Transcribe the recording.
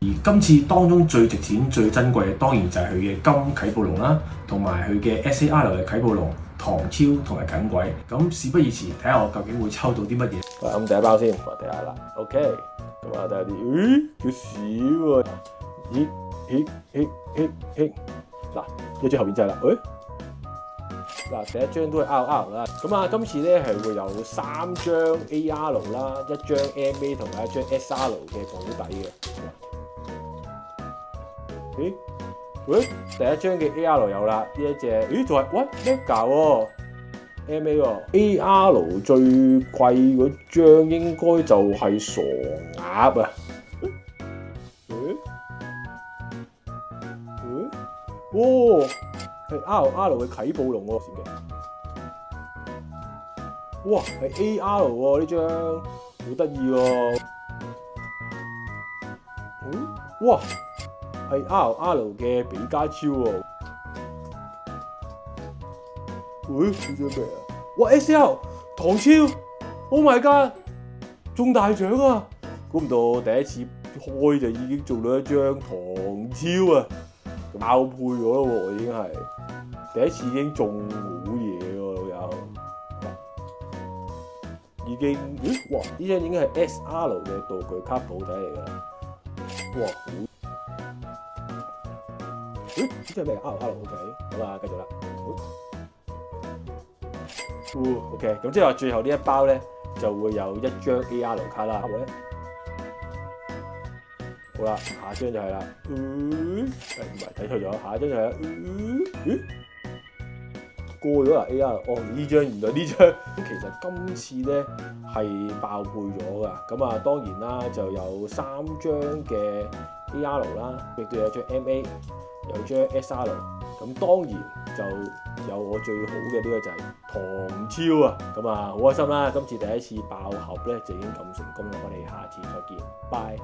而今次當中最值錢、最珍貴嘅，當然就係佢嘅金啟暴龍啦，同埋佢嘅 SAR 嘅啟暴龍、唐超同埋耿鬼。咁事不宜遲，睇下我究竟會抽到啲乜嘢。咁第一包先，我睇下啦。OK， 咁啊睇下啲，叫少喎。嗱，一張後面就係啦。嗱，第一張都係 R 啦。咁啊，今次咧係會有3張 AR 啦，一張 MA 同埋一張 SR 嘅保底嘅。第一張嘅 AR 有啦，呢一隻，仲係Mega 喎 ，MA 喎 ，AR 最貴嗰張應該就係傻鴨啊！係 R 嘅啟暴龍喎，閃嘅，哇，係 AR 喎呢張，好得意喎，哇！係 R 嘅比加超喎，呢張咩啊？哇 SL 唐超 ，Oh my god， 中大獎啊！估唔到第一次開就已經做到一張唐超啊，爆配咗咯喎，已經係第一次已經中好嘢喎，老友，已經哇呢張已經係 SR 嘅道具卡保底嚟㗎啦，哇好！呢張咩 R OK， 好啦，繼續啦。OK， 咁即係話最後呢一包咧就會有一張 AR 卡啦，係咪咧？好啦，下張就係啦。唔係睇錯咗，下一張就係過咗啦 AR。哦，呢張原來呢張咁其實今次咧係爆配咗㗎。咁啊當然啦，就有3張嘅 AR 啦，亦都有一張 MA。有張 SR， 咁當然就有我最好嘅呢個就係唐超啊，咁啊好開心啦！今次第一次爆盒咧就已經咁成功啦，我哋下次再見，拜。